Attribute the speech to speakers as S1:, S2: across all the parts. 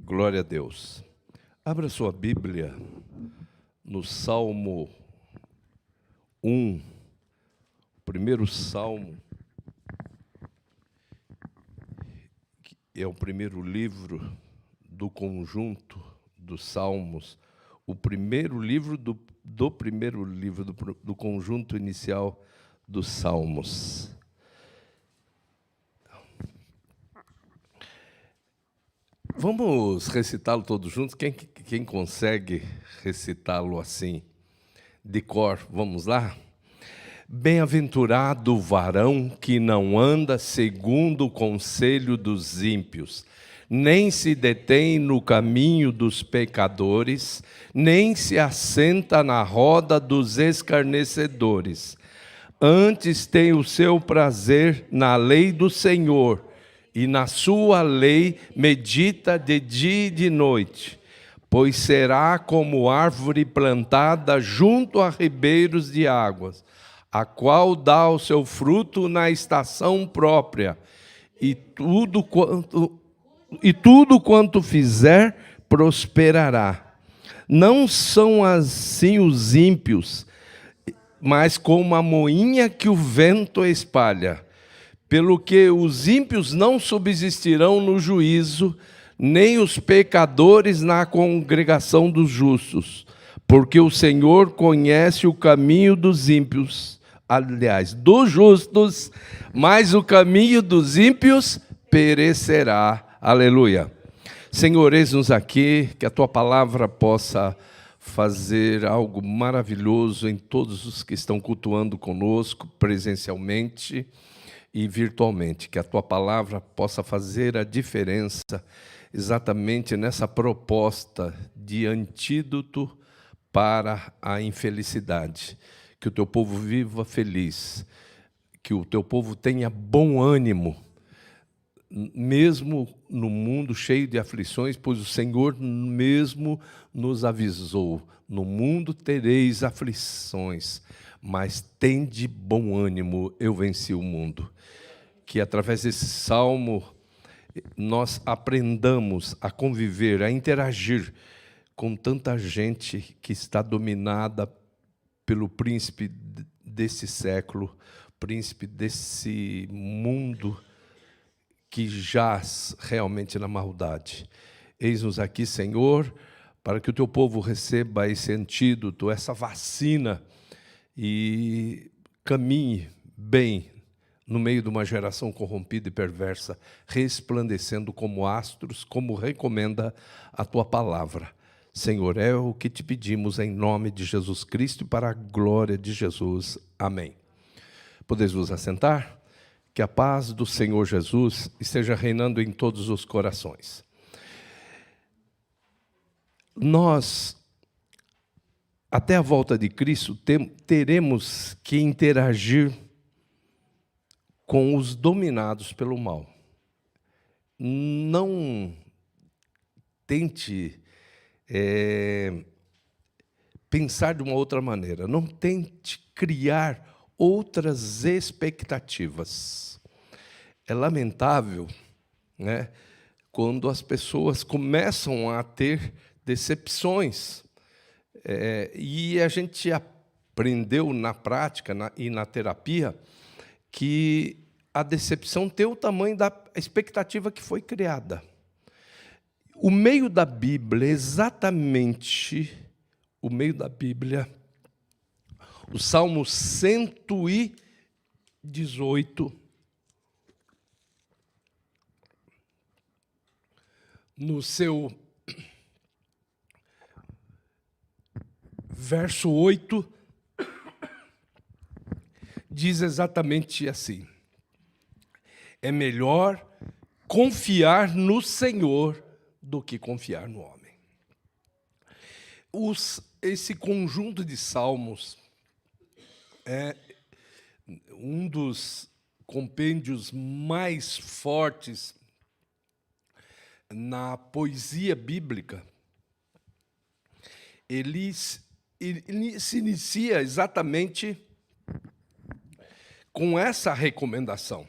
S1: Glória a Deus. Abra sua Bíblia no Salmo 1, o primeiro salmo, que é o primeiro livro do conjunto dos Salmos, o primeiro livro do conjunto inicial dos Salmos. Vamos recitá-lo todos juntos? Quem consegue recitá-lo assim, de cor? Vamos lá? Bem-aventurado o varão que não anda segundo o conselho dos ímpios, nem se detém no caminho dos pecadores, nem se assenta na roda dos escarnecedores. Antes tem o seu prazer na lei do Senhor, e na sua lei medita de dia e de noite, pois será como árvore plantada junto a ribeiros de águas, a qual dá o seu fruto na estação própria, e tudo quanto fizer prosperará. Não são assim os ímpios, mas como a moinha que o vento espalha. Pelo que os ímpios não subsistirão no juízo, nem os pecadores na congregação dos justos, porque o Senhor conhece o caminho dos ímpios, aliás, dos justos, mas o caminho dos ímpios perecerá. Aleluia. Senhor, eis-nos aqui, que a Tua palavra possa fazer algo maravilhoso em todos os que estão cultuando conosco, presencialmente e virtualmente, que a Tua palavra possa fazer a diferença exatamente nessa proposta de antídoto para a infelicidade. Que o Teu povo viva feliz, que o Teu povo tenha bom ânimo, mesmo no mundo cheio de aflições, pois o Senhor mesmo nos avisou: no mundo tereis aflições, mas tende bom ânimo, eu venci o mundo. Que através desse salmo nós aprendamos a conviver, a interagir com tanta gente que está dominada pelo príncipe desse século, príncipe desse mundo que jaz realmente na maldade. Eis-nos aqui, Senhor, para que o Teu povo receba esse antídoto, essa vacina, e caminhe bem no meio de uma geração corrompida e perversa, resplandecendo como astros, como recomenda a Tua palavra. Senhor, é o que te pedimos em nome de Jesus Cristo e para a glória de Jesus. Amém. Podeis vos assentar? Que a paz do Senhor Jesus esteja reinando em todos os corações. Nós, até a volta de Cristo, teremos que interagir com os dominados pelo mal. Não tente pensar de uma outra maneira. Não tente criar outras expectativas. É lamentável, né, quando as pessoas começam a ter decepções. E a gente aprendeu na prática e na terapia que a decepção tem o tamanho da expectativa que foi criada. O meio da Bíblia, exatamente o meio da Bíblia, o Salmo 118, no seu verso 8, diz exatamente assim: é melhor confiar no Senhor do que confiar no homem. Esse conjunto de salmos é um dos compêndios mais fortes na poesia bíblica. Ele se inicia exatamente com essa recomendação.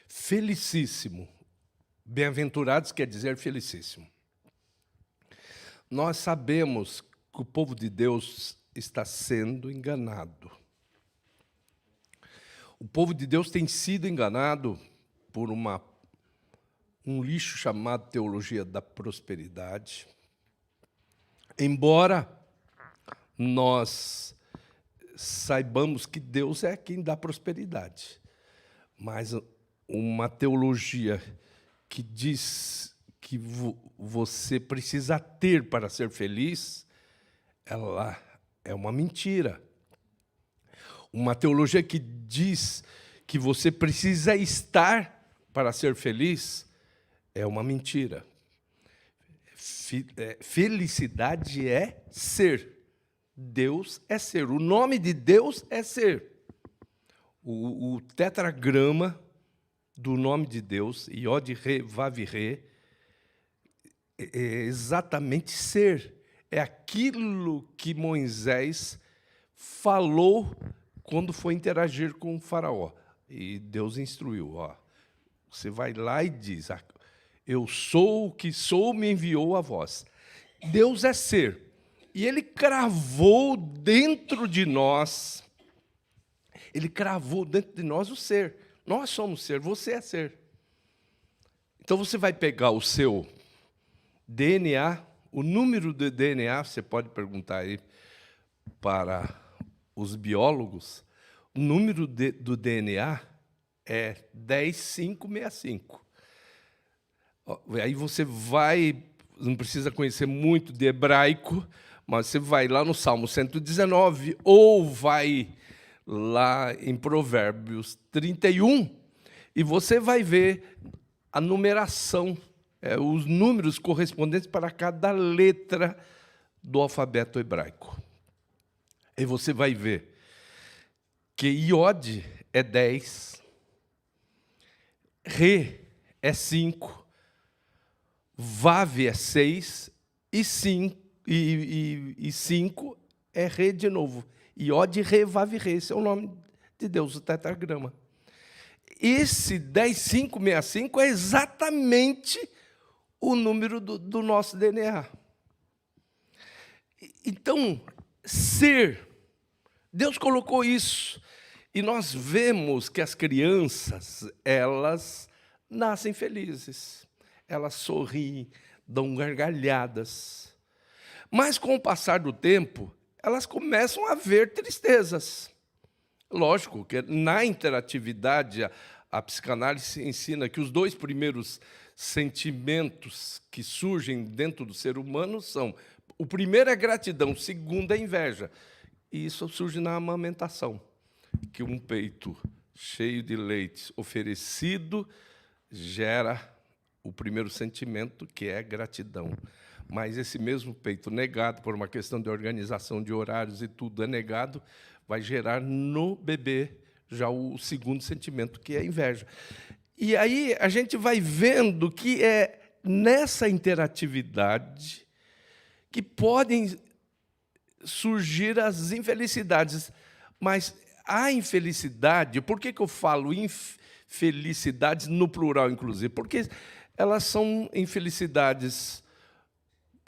S1: Felicíssimo, Bem-aventurados quer dizer felicíssimo. Nós sabemos que o povo de Deus está sendo enganado. O povo de Deus tem sido enganado por um lixo chamado teologia da prosperidade. Embora nós saibamos que Deus é quem dá prosperidade, mas uma teologia que diz que você precisa ter para ser feliz, ela é uma mentira. Uma teologia que diz que você precisa estar para ser feliz, é uma mentira. Felicidade é ser. Deus é ser. O nome de Deus é ser. O tetragrama do nome de Deus, Iod, Re, Vav, Re, é exatamente ser. É aquilo que Moisés falou quando foi interagir com o faraó. E Deus instruiu. Você vai lá e diz, eu sou o que sou, me enviou a vós. Deus é ser. E Ele cravou dentro de nós, o ser. Nós somos ser, você é ser. Então você vai pegar o seu DNA, o número do DNA, você pode perguntar aí para os biólogos, o número do DNA é 10565. Aí você vai, não precisa conhecer muito de hebraico, mas você vai lá no Salmo 119, ou vai lá em Provérbios 31, e você vai ver a numeração, os números correspondentes para cada letra do alfabeto hebraico. E você vai ver que Iod é 10, Re é 5, Vav é 6, e 5 é Re de novo. Iod, Re, Vav, Re. Esse é o nome de Deus, o tetragrama. Esse 10565 é exatamente o número do nosso DNA. Então, ser, Deus colocou isso. E nós vemos que as crianças, elas nascem felizes. Elas sorriem, dão gargalhadas. Mas, com o passar do tempo, elas começam a ver tristezas. Lógico que na interatividade, a psicanálise ensina que os dois primeiros sentimentos que surgem dentro do ser humano são: o primeiro é gratidão, o segundo é inveja. E isso surge na amamentação, que um peito cheio de leite oferecido gera o primeiro sentimento, que é gratidão. Mas esse mesmo peito negado, por uma questão de organização de horários e tudo é negado, vai gerar no bebê já o segundo sentimento, que é a inveja. E aí a gente vai vendo que é nessa interatividade que podem surgir as infelicidades. Mas a infelicidade, por que eu falo infelicidades no plural, inclusive? Porque elas são infelicidades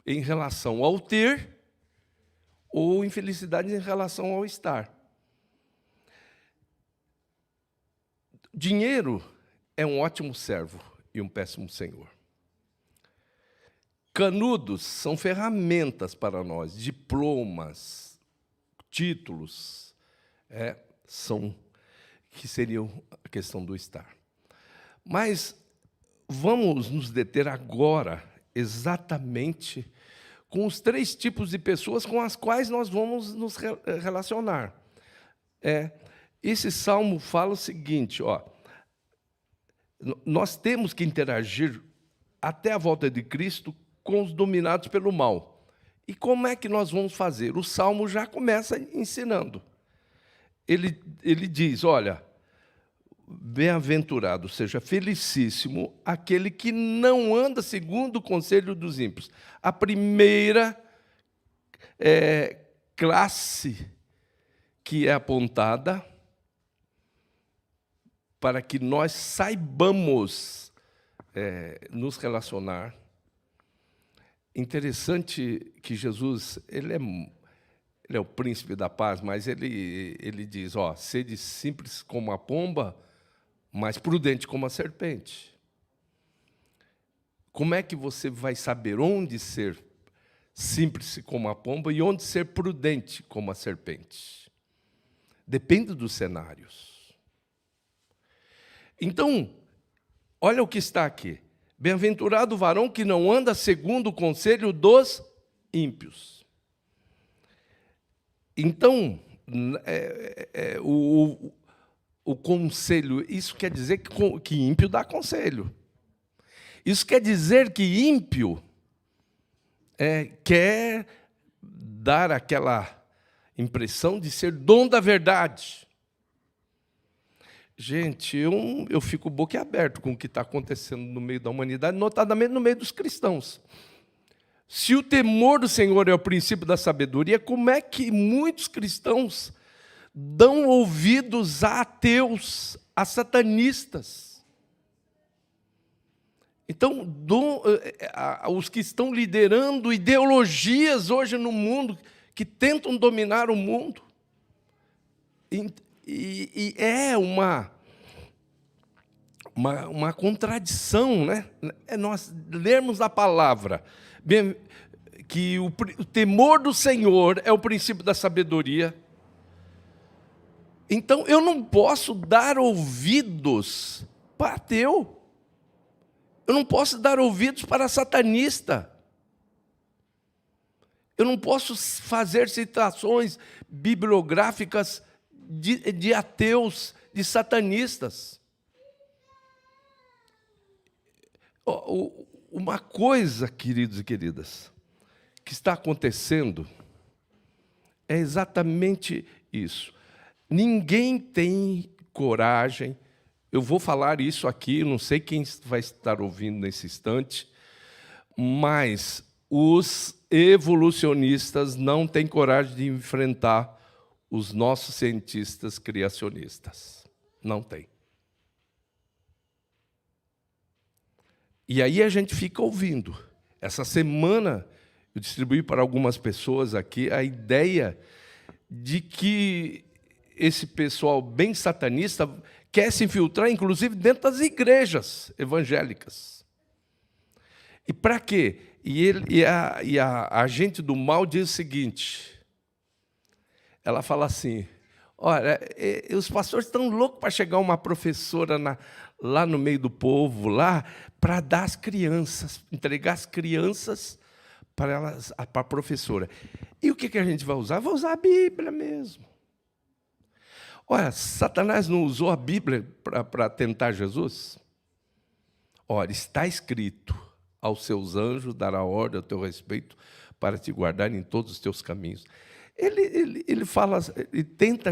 S1: em relação ao ter ou infelicidades em relação ao estar. Dinheiro é um ótimo servo e um péssimo senhor. Canudos são ferramentas para nós, diplomas, títulos, que seriam a questão do estar. Mas vamos nos deter agora exatamente com os 3 tipos de pessoas com as quais nós vamos nos relacionar. Esse salmo fala o seguinte, nós temos que interagir até a volta de Cristo com os dominados pelo mal. E como é que nós vamos fazer? O salmo já começa ensinando. Ele diz, olha, bem-aventurado, seja felicíssimo, aquele que não anda segundo o conselho dos ímpios. A primeira classe que é apontada para que nós saibamos nos relacionar. Interessante que Jesus, ele é o príncipe da paz, mas ele diz, sede simples como a pomba, mas prudente como a serpente. Como é que você vai saber onde ser simples como a pomba e onde ser prudente como a serpente? Depende dos cenários. Então, olha o que está aqui. Bem-aventurado o varão que não anda segundo o conselho dos ímpios. Então, o conselho, isso quer dizer que ímpio dá conselho. Isso quer dizer que ímpio quer dar aquela impressão de ser dono da verdade. Gente, eu fico boquiaberto com o que está acontecendo no meio da humanidade, notadamente no meio dos cristãos. Se o temor do Senhor é o princípio da sabedoria, como é que muitos cristãos dão ouvidos a ateus, a satanistas? Então, os que estão liderando ideologias hoje no mundo, que tentam dominar o mundo, e é uma contradição, né? Nós lermos a palavra, que o temor do Senhor é o princípio da sabedoria. Então, eu não posso dar ouvidos para ateu. Eu não posso dar ouvidos para satanista. Eu não posso fazer citações bibliográficas de ateus, de satanistas. Uma coisa, queridos e queridas, que está acontecendo é exatamente isso. Ninguém tem coragem, eu vou falar isso aqui, não sei quem vai estar ouvindo nesse instante, mas os evolucionistas não têm coragem de enfrentar os nossos cientistas criacionistas. Não tem. E aí a gente fica ouvindo. Essa semana eu distribuí para algumas pessoas aqui a ideia de que esse pessoal bem satanista quer se infiltrar, inclusive, dentro das igrejas evangélicas. E para quê? E a agente do mal diz o seguinte, ela fala assim, olha, os pastores estão loucos para chegar uma professora lá no meio do povo, lá, para dar as crianças, entregar as crianças para a professora. E o que a gente vai usar? Vai usar a Bíblia mesmo. Olha, Satanás não usou a Bíblia para tentar Jesus? Olha, está escrito, aos seus anjos dará ordem a teu respeito para te guardar em todos os teus caminhos. Ele fala, ele tenta,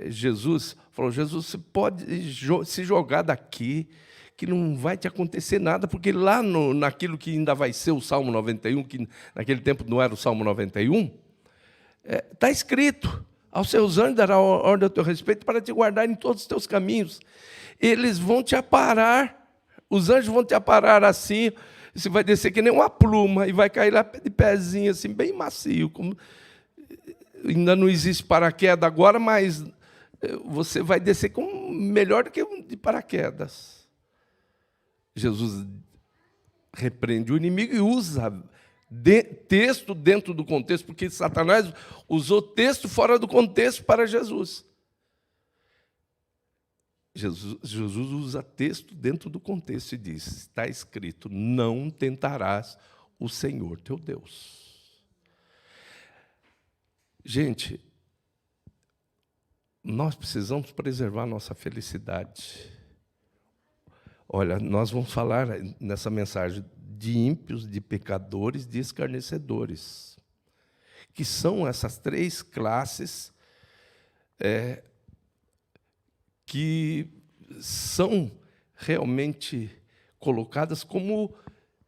S1: Jesus, falou, Jesus, você pode se jogar daqui, que não vai te acontecer nada, porque lá naquilo que ainda vai ser o Salmo 91, que naquele tempo não era o Salmo 91, está escrito, aos seus anjos dará ordem a teu respeito para te guardar em todos os teus caminhos. Eles vão te aparar, os anjos vão te aparar assim, você vai descer que nem uma pluma, e vai cair lá de pezinho, assim, bem macio, como... Ainda não existe paraquedas agora, mas você vai descer melhor do que um de paraquedas. Jesus repreende o inimigo e usa texto dentro do contexto, porque Satanás usou texto fora do contexto para Jesus. Jesus usa texto dentro do contexto e diz, está escrito, não tentarás o Senhor teu Deus. Gente, nós precisamos preservar nossa felicidade. Olha, nós vamos falar nessa mensagem de ímpios, de pecadores, de escarnecedores, que são essas três classes que são realmente colocadas como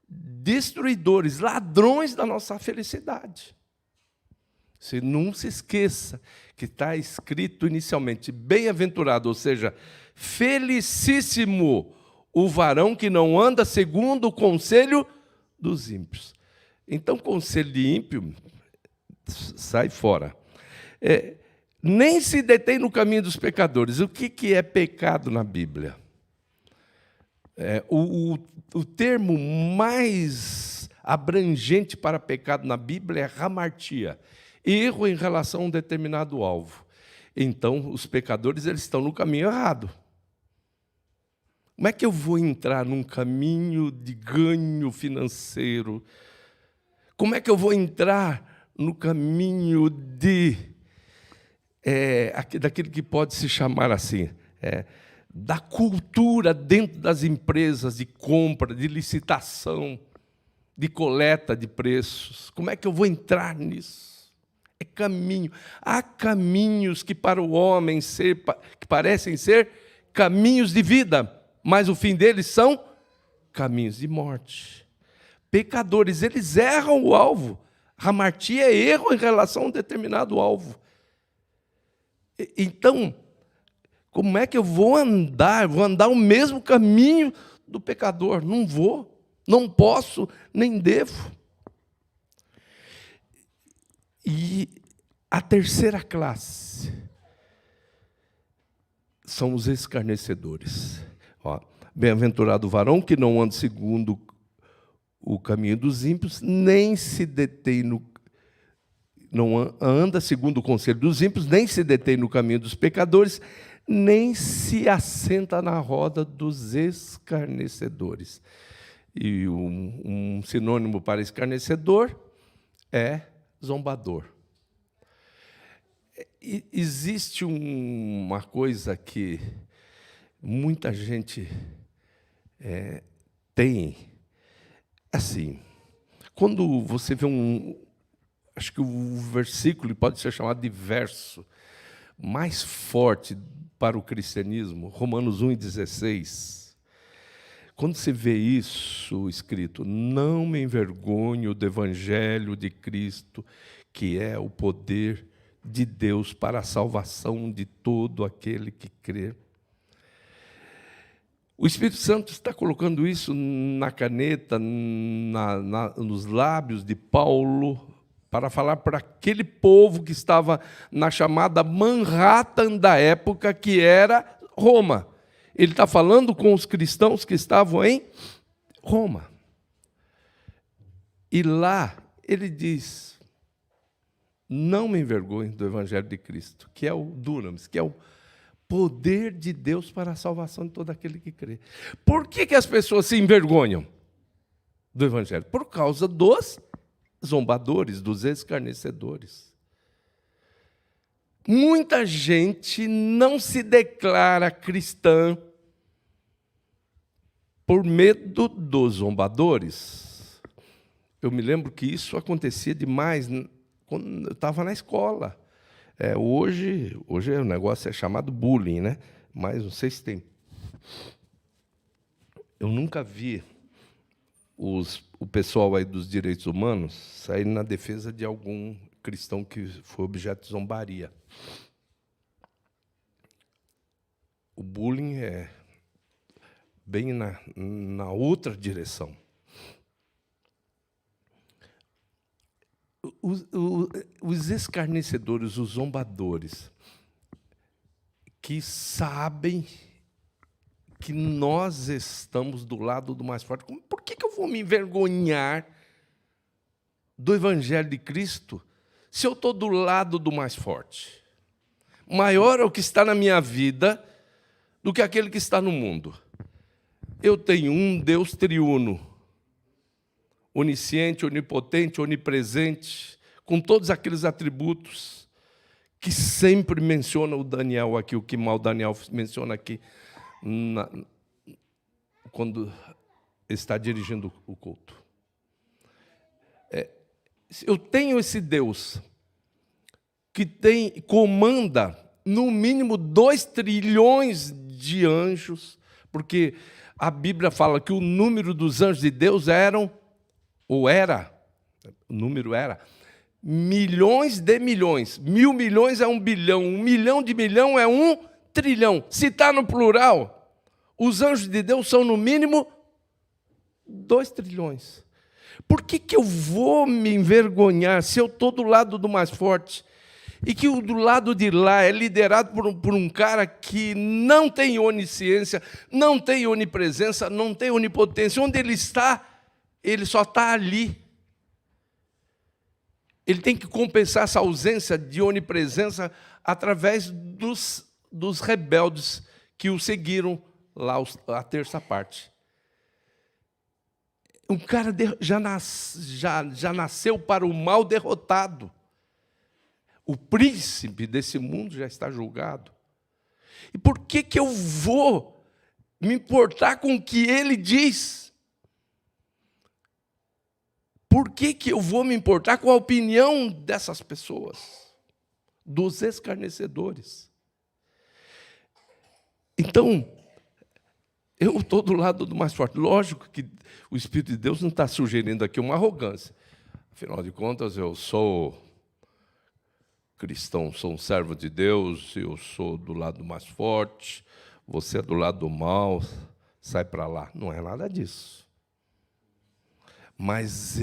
S1: destruidores, ladrões da nossa felicidade. Você não se esqueça que está escrito inicialmente, bem-aventurado, ou seja, felicíssimo o varão que não anda segundo o conselho dos ímpios. Então, conselho de ímpio, sai fora. Nem se detém no caminho dos pecadores. O que é pecado na Bíblia? O termo mais abrangente para pecado na Bíblia é hamartia, erro em relação a um determinado alvo. Então, os pecadores eles estão no caminho errado. Como é que eu vou entrar num caminho de ganho financeiro? Como é que eu vou entrar no caminho daquilo que pode se chamar assim, da cultura dentro das empresas de compra, de licitação, de coleta de preços? Como é que eu vou entrar nisso? É caminho. Há caminhos que para o homem que parecem ser caminhos de vida, mas o fim deles são caminhos de morte. Pecadores, eles erram o alvo. Hamartia é erro em relação a um determinado alvo. Então, como é que eu vou andar? Vou andar o mesmo caminho do pecador? Não vou, não posso, nem devo. E a terceira classe são os escarnecedores. Bem-aventurado o varão que não anda segundo o caminho dos ímpios, nem se detém não anda segundo o conselho dos ímpios, nem se detém no caminho dos pecadores, nem se assenta na roda dos escarnecedores. E um sinônimo para escarnecedor é zombador. Existe uma coisa que muita gente tem, assim, quando você vê acho que o versículo pode ser chamado de verso mais forte para o cristianismo, Romanos 1,16. Quando você vê isso escrito, não me envergonho do evangelho de Cristo, que é o poder de Deus para a salvação de todo aquele que crê. O Espírito Santo está colocando isso na caneta, nos lábios de Paulo, para falar para aquele povo que estava na chamada Manhattan da época, que era Roma. Ele está falando com os cristãos que estavam em Roma. E lá ele diz, não me envergonhe do Evangelho de Cristo, que é o dunamis, que é o poder de Deus para a salvação de todo aquele que crê. Por que as pessoas se envergonham do Evangelho? Por causa dos zombadores, dos escarnecedores. Muita gente não se declara cristã por medo dos zombadores. Eu me lembro que isso acontecia demais quando eu estava na escola. Hoje o negócio é chamado bullying, né? Mas não sei se tem. Eu nunca vi o pessoal aí dos direitos humanos sair na defesa de algum cristão que foi objeto de zombaria. O bullying é bem na outra direção. Os escarnecedores, os zombadores, que sabem que nós estamos do lado do mais forte. Por que eu vou me envergonhar do Evangelho de Cristo se eu estou do lado do mais forte? Maior é o que está na minha vida do que aquele que está no mundo. Eu tenho um Deus triuno, onisciente, onipotente, onipresente, com todos aqueles atributos que sempre menciona o Daniel aqui, o que mal Daniel menciona aqui, quando está dirigindo o culto. Eu tenho esse Deus que comanda no mínimo 2 trilhões de anjos, porque a Bíblia fala que o número dos anjos de Deus era milhões de milhões. 1.000 milhões é 1 bilhão, 1 milhão de milhão é 1 trilhão. Se está no plural, Os anjos de Deus são, no mínimo, 2 trilhões. Por que eu vou me envergonhar se eu estou do lado do mais forte e que o do lado de lá é liderado por um cara que não tem onisciência, não tem onipresença, não tem onipotência? Onde ele está, ele só está ali. Ele tem que compensar essa ausência de onipresença através dos rebeldes que o seguiram lá a terça parte. Um cara já nasceu para o mal derrotado. O príncipe desse mundo já está julgado. E por que eu vou me importar com o que ele diz? Por que eu vou me importar com a opinião dessas pessoas? Dos escarnecedores. Então, eu estou do lado do mais forte. Lógico que o Espírito de Deus não está sugerindo aqui uma arrogância. Afinal de contas, eu sou cristão, sou um servo de Deus, eu sou do lado mais forte, você é do lado do mal, sai para lá. Não é nada disso. Mas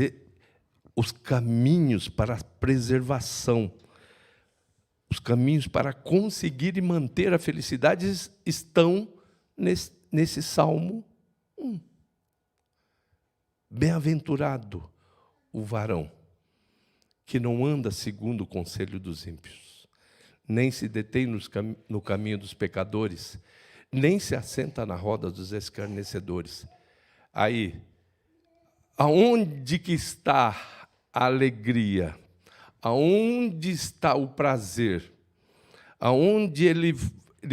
S1: os caminhos para a preservação, os caminhos para conseguir e manter a felicidade estão nesse Salmo 1. Bem-aventurado o varão que não anda segundo o conselho dos ímpios, nem se detém no caminho dos pecadores, nem se assenta na roda dos escarnecedores. Aí, aonde que está a alegria? Aonde está o prazer? Aonde ele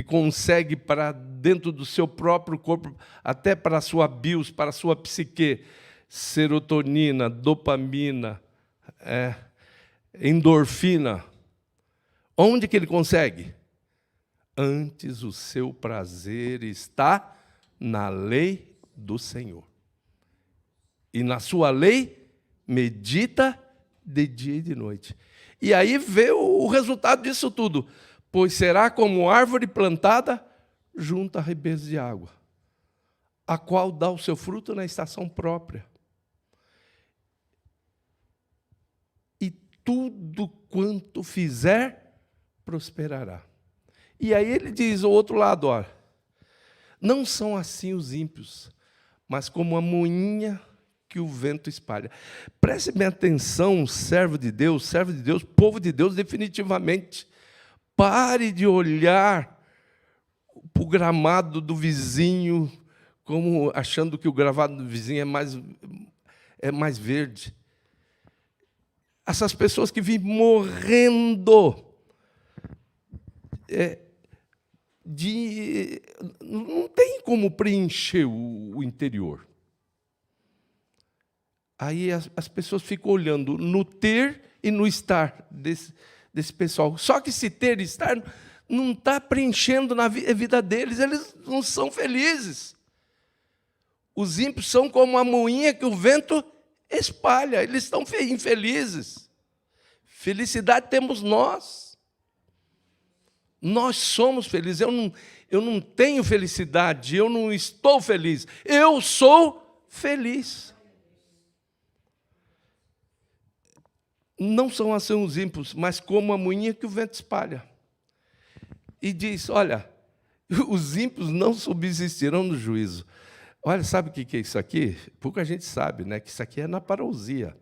S1: consegue, para dentro do seu próprio corpo, até para a sua bios, para a sua psique, serotonina, dopamina, endorfina. Onde que ele consegue? Antes o seu prazer está na lei do Senhor. E na sua lei medita de dia e de noite. E aí vê o resultado disso tudo. Pois será como árvore plantada junto a ribeiros de água, a qual dá o seu fruto na estação própria. E tudo quanto fizer, prosperará. E aí ele diz, o outro lado, olha, não são assim os ímpios, mas como a moinha que o vento espalha. Preste bem atenção, servo de Deus, povo de Deus, definitivamente. Pare de olhar para o gramado do vizinho, como achando que o gramado do vizinho é mais verde. Essas pessoas que vivem morrendo não tem como preencher o interior. Aí as pessoas ficam olhando no ter e no estar desse pessoal. Só que esse ter e estar não está preenchendo na vida deles, eles não são felizes. Os ímpios são como a moinha que o vento espalha, eles estão infelizes. Felicidade temos nós. Nós somos felizes. Eu não tenho felicidade, eu não estou feliz. Eu sou feliz. Não são assim os ímpios, mas como a moinha que o vento espalha. E diz, olha, os ímpios não subsistirão no juízo. Olha, sabe o que é isso aqui? Pouca gente sabe, né? Que isso aqui é na parousia.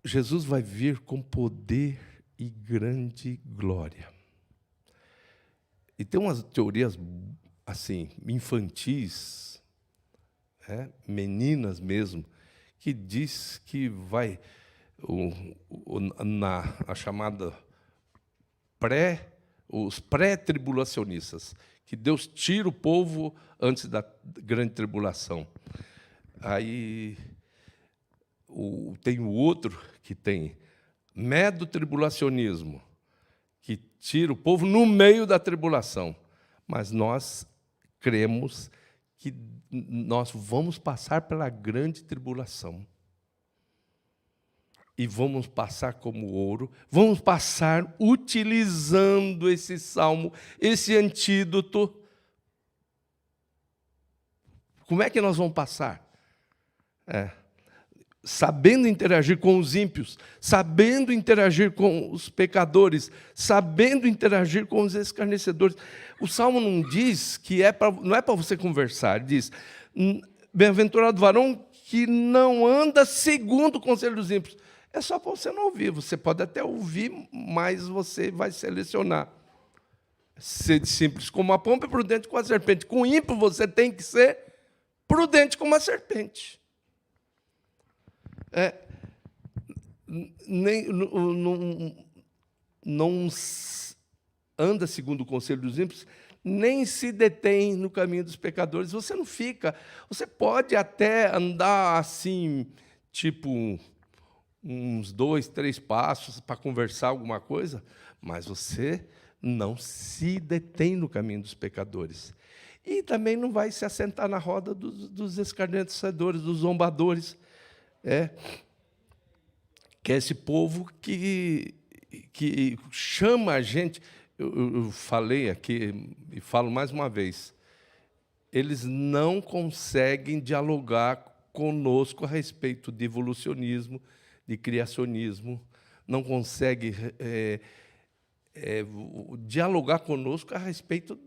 S1: Jesus vai vir com poder e grande glória. E tem umas teorias assim, infantis, meninas mesmo, que diz que vai a chamada os pré-tribulacionistas, que Deus tira o povo antes da grande tribulação. Aí tem o outro que tem medo-tribulacionismo, que tira o povo no meio da tribulação. Mas nós cremos que nós vamos passar pela grande tribulação. e vamos passar como ouro, vamos passar utilizando esse salmo, esse antídoto. Como é que nós vamos passar? Sabendo interagir com os ímpios, sabendo interagir com os pecadores, sabendo interagir com os escarnecedores. O Salmo não diz que não é para você conversar, diz, bem-aventurado o varão que não anda segundo o conselho dos ímpios. É só para você não ouvir, você pode até ouvir, mas você vai selecionar. Ser simples como a pomba e prudente como a serpente. Com o ímpio você tem que ser prudente como a serpente. Não anda segundo o conselho dos ímpios, nem se detém no caminho dos pecadores. Você não fica. Você pode até andar assim, tipo, uns 2, 3 passos para conversar alguma coisa, mas você não se detém no caminho dos pecadores. E também não vai se assentar na roda dos escarnecedores, dos zombadores. Que é esse povo que chama a gente. Eu falei aqui, e falo mais uma vez, eles não conseguem dialogar conosco a respeito de evolucionismo, de criacionismo, não conseguem dialogar conosco a respeito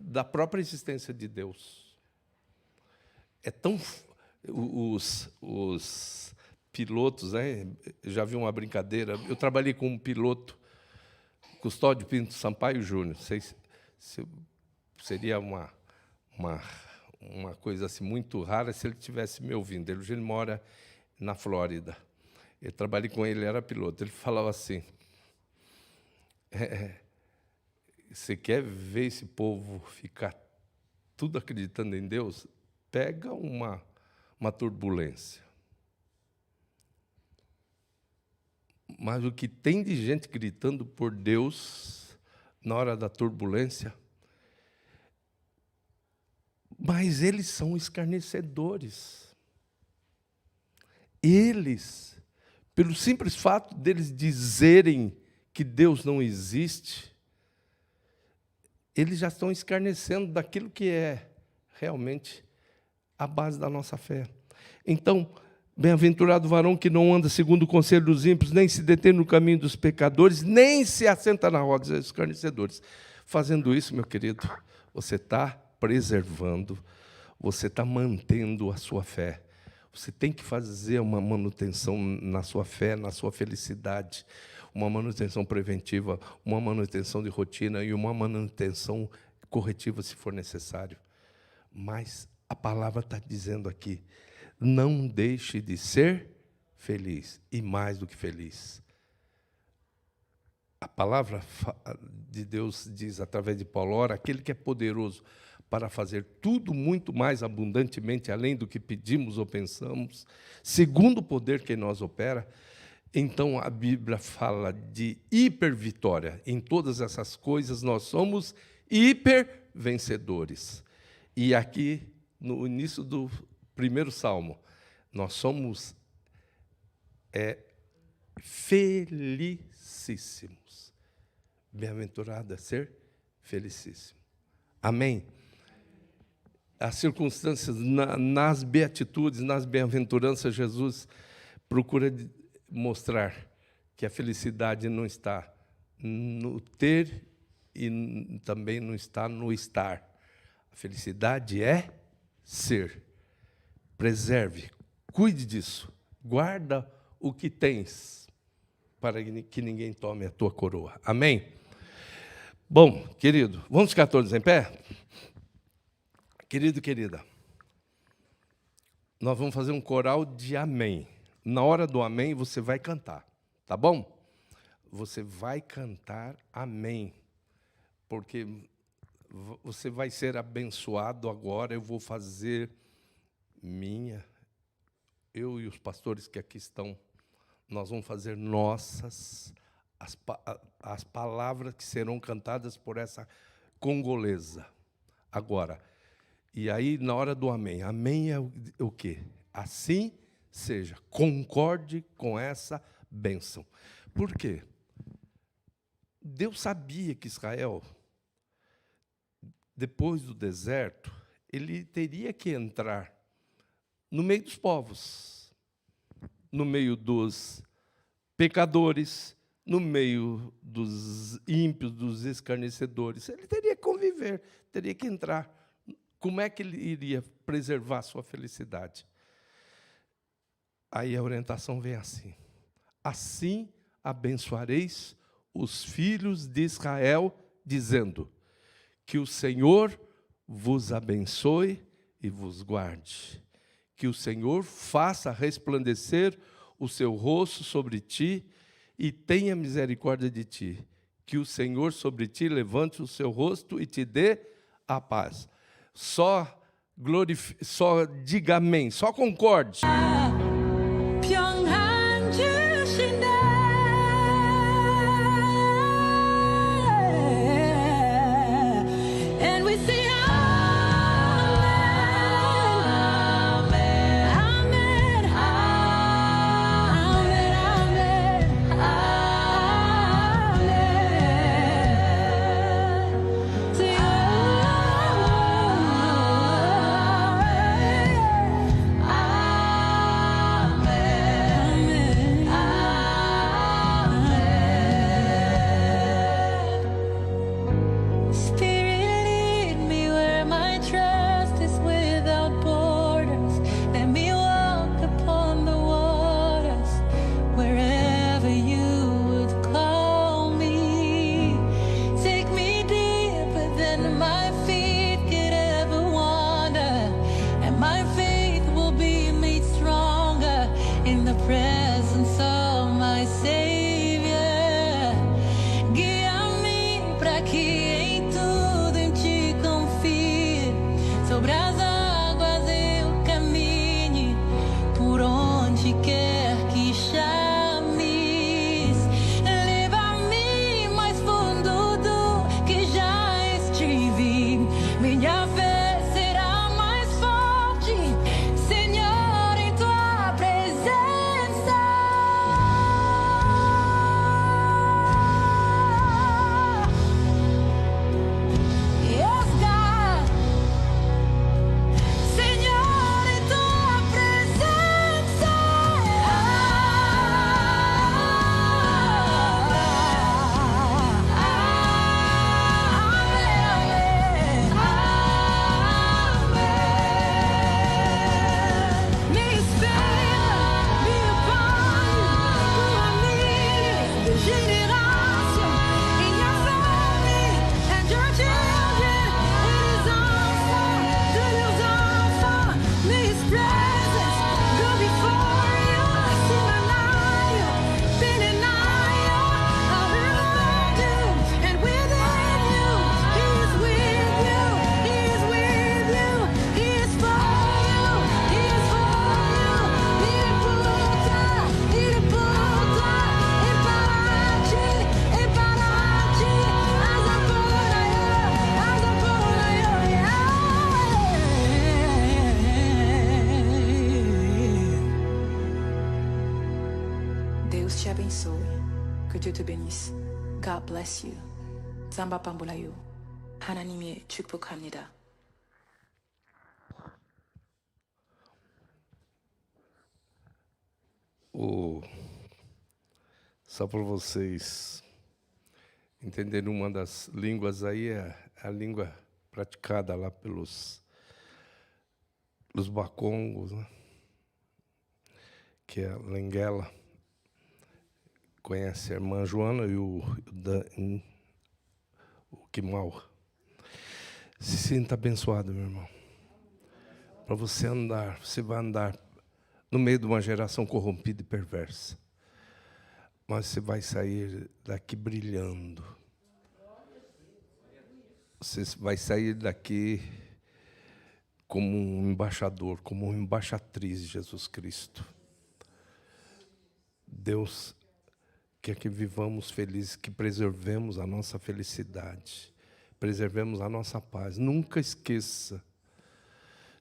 S1: da própria existência de Deus. Os pilotos, né? Eu já vi uma brincadeira. Eu trabalhei com um piloto, Custódio Pinto Sampaio Júnior. Não sei se seria uma coisa assim muito rara se ele estivesse me ouvindo. Ele mora na Flórida. Eu trabalhei com ele, era piloto. Ele falava assim: você quer ver esse povo ficar tudo acreditando em Deus? Pega uma turbulência. Mas o que tem de gente gritando por Deus na hora da turbulência, mas eles são escarnecedores. Eles, pelo simples fato deles dizerem que Deus não existe, eles já estão escarnecendo daquilo que é realmente a base da nossa fé. Então, bem-aventurado o varão que não anda segundo o conselho dos ímpios, nem se detém no caminho dos pecadores, nem se assenta na roda dos escarnecedores. Fazendo isso, meu querido, você está preservando, você está mantendo a sua fé. Você tem que fazer uma manutenção na sua fé, na sua felicidade, uma manutenção preventiva, uma manutenção de rotina e uma manutenção corretiva, se for necessário. Mas a palavra está dizendo aqui: não deixe de ser feliz, e mais do que feliz. A palavra de Deus diz, através de Paulo: ora, aquele que é poderoso para fazer tudo muito mais abundantemente, além do que pedimos ou pensamos, segundo o poder que em nós opera. Então, a Bíblia fala de hipervitória. Em todas essas coisas, nós somos hipervencedores. E aqui, no início do primeiro salmo, nós somos felicíssimos. Bem-aventurado é ser felicíssimo. Amém? As circunstâncias, nas beatitudes, nas bem-aventuranças, Jesus procura mostrar que a felicidade não está no ter e também não está no estar. A felicidade é ser. Preserve, cuide disso, guarda o que tens, para que ninguém tome a tua coroa. Amém? Bom, querido, vamos ficar todos em pé? Querido, querida, nós vamos fazer um coral de amém. Na hora do amém, você vai cantar, tá bom? Você vai cantar amém, porque você vai ser abençoado agora. Eu vou fazer eu e os pastores que aqui estão, nós vamos fazer nossas as palavras que serão cantadas por essa congolesa. Agora, e aí na hora do amém, amém é o quê? Assim seja, concorde com essa bênção. Por quê? Deus sabia que Israel, depois do deserto, ele teria que entrar no meio dos povos, no meio dos pecadores, no meio dos ímpios, dos escarnecedores. Ele teria que conviver, teria que entrar. Como é que ele iria preservar sua felicidade? Aí a orientação vem assim: assim abençoareis os filhos de Israel, dizendo: que o Senhor vos abençoe e vos guarde. Que o Senhor faça resplandecer o seu rosto sobre ti e tenha misericórdia de ti. Que o Senhor sobre ti levante o seu rosto e te dê a paz. Só diga amém, só concorde.
S2: Deus te abençoe. Que Dieu te bénisse. God bless you. Zamba Pambulayu. 하나님의 축복합니다.
S1: Só para vocês entenderem, uma das línguas aí é a língua praticada lá pelos bacongos, né? Que é a Lenguela. Conhece a irmã Joana e o Kimal. Se sinta abençoado, meu irmão. Para você andar, você vai andar no meio de uma geração corrompida e perversa. Mas você vai sair daqui brilhando. Você vai sair daqui como um embaixador, como uma embaixatriz de Jesus Cristo. Deus quer que vivamos felizes, que preservemos a nossa felicidade, preservemos a nossa paz. Nunca esqueça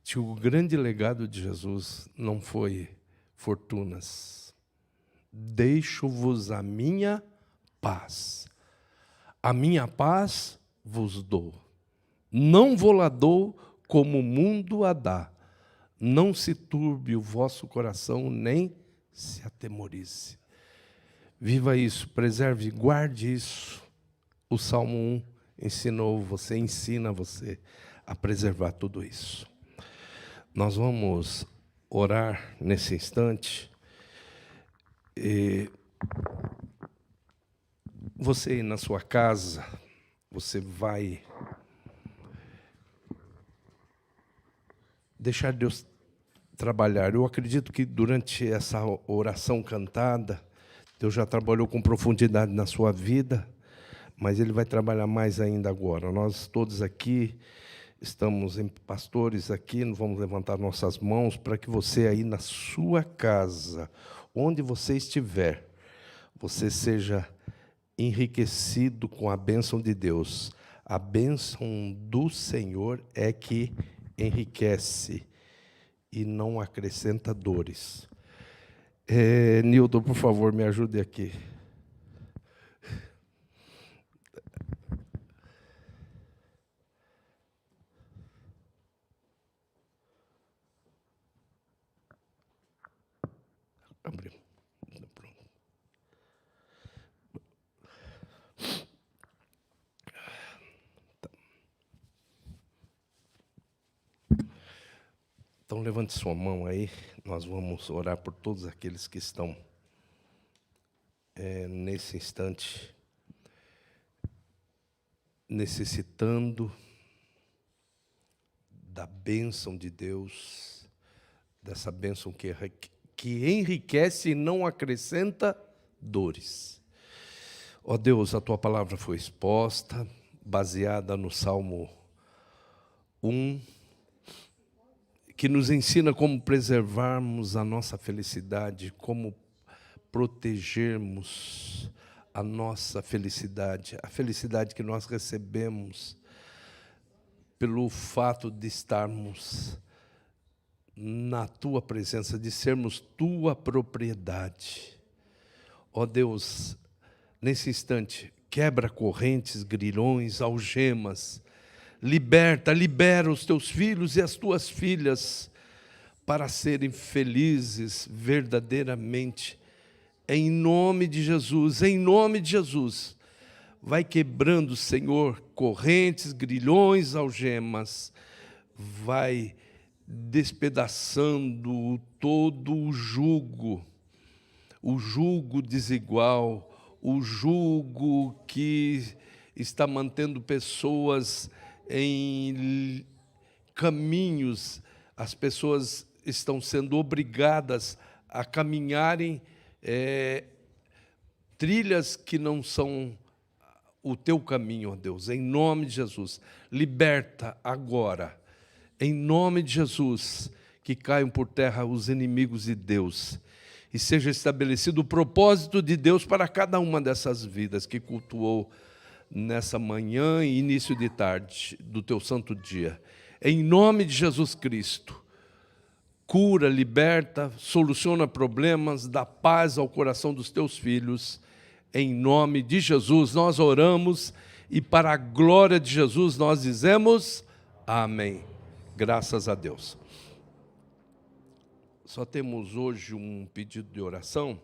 S1: que o grande legado de Jesus não foi fortunas, deixo-vos a minha paz. A minha paz vos dou. Não vou-la dou como o mundo a dá. Não se turbe o vosso coração, nem se atemorize. Viva isso, preserve, guarde isso. O Salmo 1 ensina você a preservar tudo isso. Nós vamos orar nesse instante. E você aí na sua casa, você vai deixar Deus trabalhar. Eu acredito que durante essa oração cantada, Deus já trabalhou com profundidade na sua vida, mas Ele vai trabalhar mais ainda agora. Nós todos aqui estamos em pastores aqui, vamos levantar nossas mãos para que você aí na sua casa, onde você estiver, você seja enriquecido com a bênção de Deus. A bênção do Senhor é que enriquece e não acrescenta dores. Nilton, por favor, me ajude aqui. Abriu. Pronto. Então, levante sua mão aí. Nós vamos orar por todos aqueles que estão nesse instante necessitando da bênção de Deus, dessa bênção que enriquece e não acrescenta dores. Ó Deus, a Tua palavra foi exposta, baseada no Salmo 1, que nos ensina como preservarmos a nossa felicidade, como protegermos a nossa felicidade, a felicidade que nós recebemos pelo fato de estarmos na Tua presença, de sermos Tua propriedade. Ó Deus, nesse instante, quebra correntes, grilhões, algemas, libera os Teus filhos e as Tuas filhas para serem felizes verdadeiramente, em nome de Jesus, em nome de Jesus. Vai quebrando, Senhor, correntes, grilhões, algemas, vai despedaçando todo o jugo desigual, o jugo que está mantendo pessoas em caminhos, as pessoas estão sendo obrigadas a caminharem trilhas que não são o Teu caminho, ó Deus, em nome de Jesus. Liberta agora, em nome de Jesus, que caiam por terra os inimigos de Deus e seja estabelecido o propósito de Deus para cada uma dessas vidas que cultuou nessa manhã e início de tarde do Teu santo dia. Em nome de Jesus Cristo, cura, liberta, soluciona problemas, dá paz ao coração dos Teus filhos. Em nome de Jesus nós oramos e para a glória de Jesus nós dizemos amém. Graças a Deus. Só temos hoje um pedido de oração.